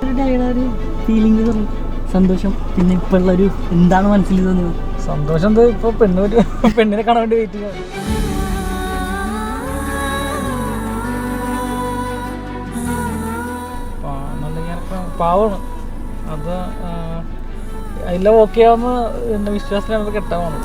ഒരു diary feeling സന്തോഷം, പിന്നെ ഇപ്പൊ ഉള്ളൊരു എന്താണ് മനസ്സിൽ തോന്നുന്നത്? സന്തോഷം ഇപ്പൊ പെണ്ണിനെ കാണാൻ വേണ്ടി വെയിറ്റ് ചെയ്യാം. നല്ല ക്യാരക്ടർ, പാവമാണ്. അത് എല്ലാം ഓക്കെ ആവുന്ന എൻ്റെ വിശ്വാസത്തിലാണ് കെട്ടാവാണ്.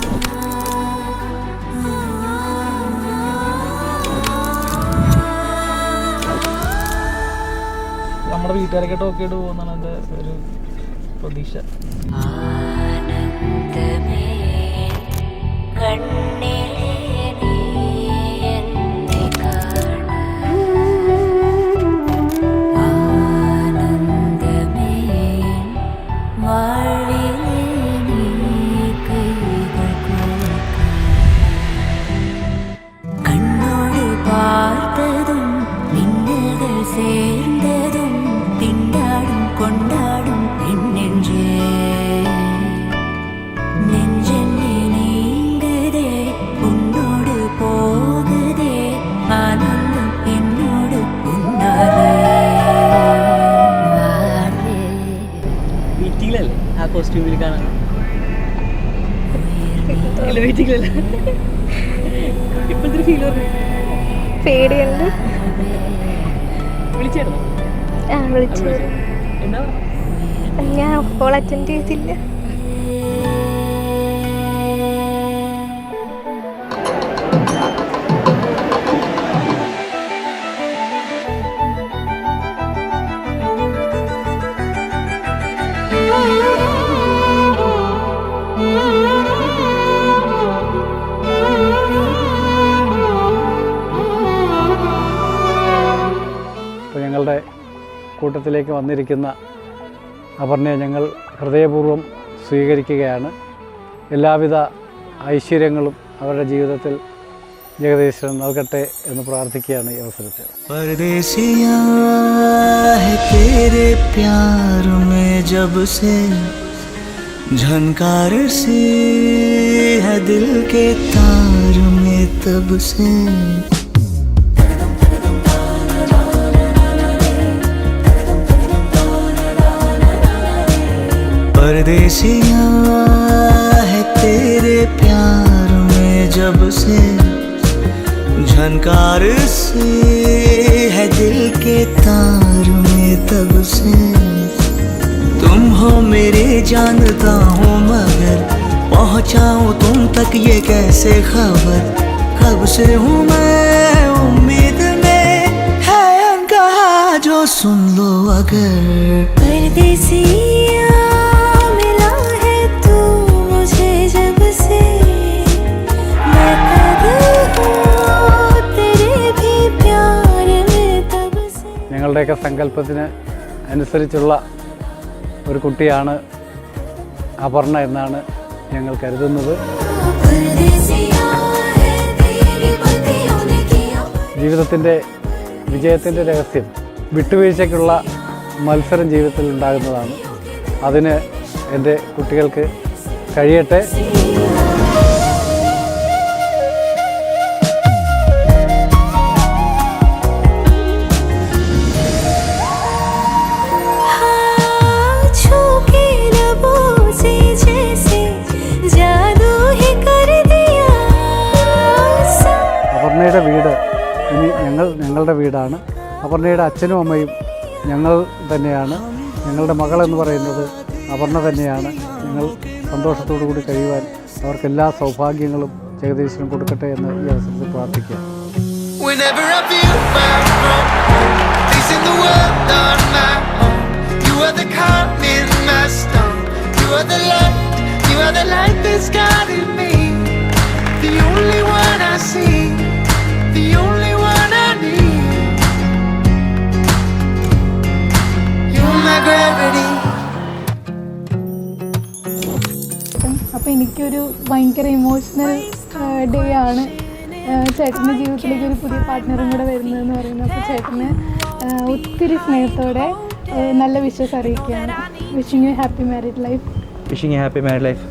നമ്മുടെ വീട്ടുകാരൊക്കെ ഓക്കെ ആയിട്ട് പോകുന്നതാണ് എൻ്റെ ഒരു പ്രതീക്ഷ. ആ കോസ്റ്റ്യൂമിൽ കാണാൻ ഇപ്പോഴത്തെ ഫീൽ പേടിയുണ്ട്. വിളിച്ചായിരുന്നു? എന്നാ ഞാൻ കോൾ അറ്റൻഡ് ചെയ്തില്ല. ഞങ്ങളുടെ കൂട്ടത്തിലേക്ക് വന്നിരിക്കുന്ന അപർണയെ ഞങ്ങൾ ഹൃദയപൂർവ്വം സ്വീകരിക്കുകയാണ്. എല്ലാവിധ ഐശ്വര്യങ്ങളും അവരുടെ ജീവിതത്തിൽ ജഗദീശ്വരൻ നൽകട്ടെ എന്ന് പ്രാർത്ഥിക്കുകയാണ് ഈ അവസരത്തിൽ. परदेसिया है तेरे प्यार में जब से झनकार सी है दिल के तार में तब से परदेसिया है तेरे प्यार में जब से झनकार से है दिल के तार में तब से तुम हो मेरे जानता हूँ मगर पहुँचाऊँ तुम तक ये कैसे खबर कब से हूँ मैं उम्मीद में है अनकहा जो सुन लो अगर परदेसिया ഞങ്ങളുടെയൊക്കെ സങ്കല്പത്തിന് അനുസരിച്ചുള്ള ഒരു കുട്ടിയാണ് അപർണ എന്നാണ് ഞങ്ങൾ കരുതുന്നത്. ജീവിതത്തിൻ്റെ വിജയത്തിൻ്റെ രഹസ്യം വിട്ടുവീഴ്ചയ്ക്കുള്ള മത്സരം ജീവിതത്തിൽ ഉണ്ടാകുന്നതാണ്. അതിന് എൻ്റെ കുട്ടികൾക്ക് കഴിയട്ടെ. അപർണയുടെ വീട് ഇനി ഞങ്ങളുടെ വീടാണ്. അപർണയുടെ അച്ഛനും അമ്മയും ഞങ്ങൾ തന്നെയാണ്. ഞങ്ങളുടെ മകളെന്ന് പറയുന്നത് അപർണ തന്നെയാണ്. ഞങ്ങൾ സന്തോഷത്തോടു കൂടി കഴിയുവാൻ അവർക്കെല്ലാ സൗഭാഗ്യങ്ങളും ജഗദീശ്വരൻ കൊടുക്കട്ടെ എന്ന് ഈ അവസരത്തിൽ പ്രാർത്ഥിക്കുക. അപ്പോൾ എനിക്കൊരു ഭയങ്കര ഇമോഷണൽ ഡേ ആണ്. ചേട്ടൻ്റെ ജീവിതത്തിലേക്ക് ഒരു പുതിയ പാർട്ട്ണറും കൂടെ വരുന്നതെന്ന് പറയുന്നത്. അപ്പോൾ ചേട്ടന് ഒത്തിരി സ്നേഹത്തോടെ നല്ല വിശ്വാസം അറിയിക്കുകയാണ്. Wishing you happy married life. Wishing you happy married life.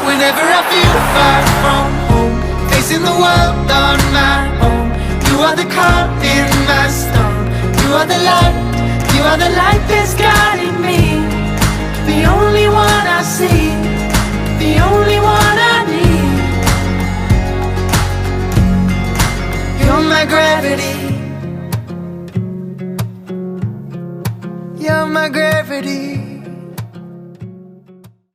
Whenever I feel far from home, facing the world on my own, you are the calm in my storm, you are the light, you are the light that's guiding me, the only one I see, the only one I need. You're my gravity, you're my gravity.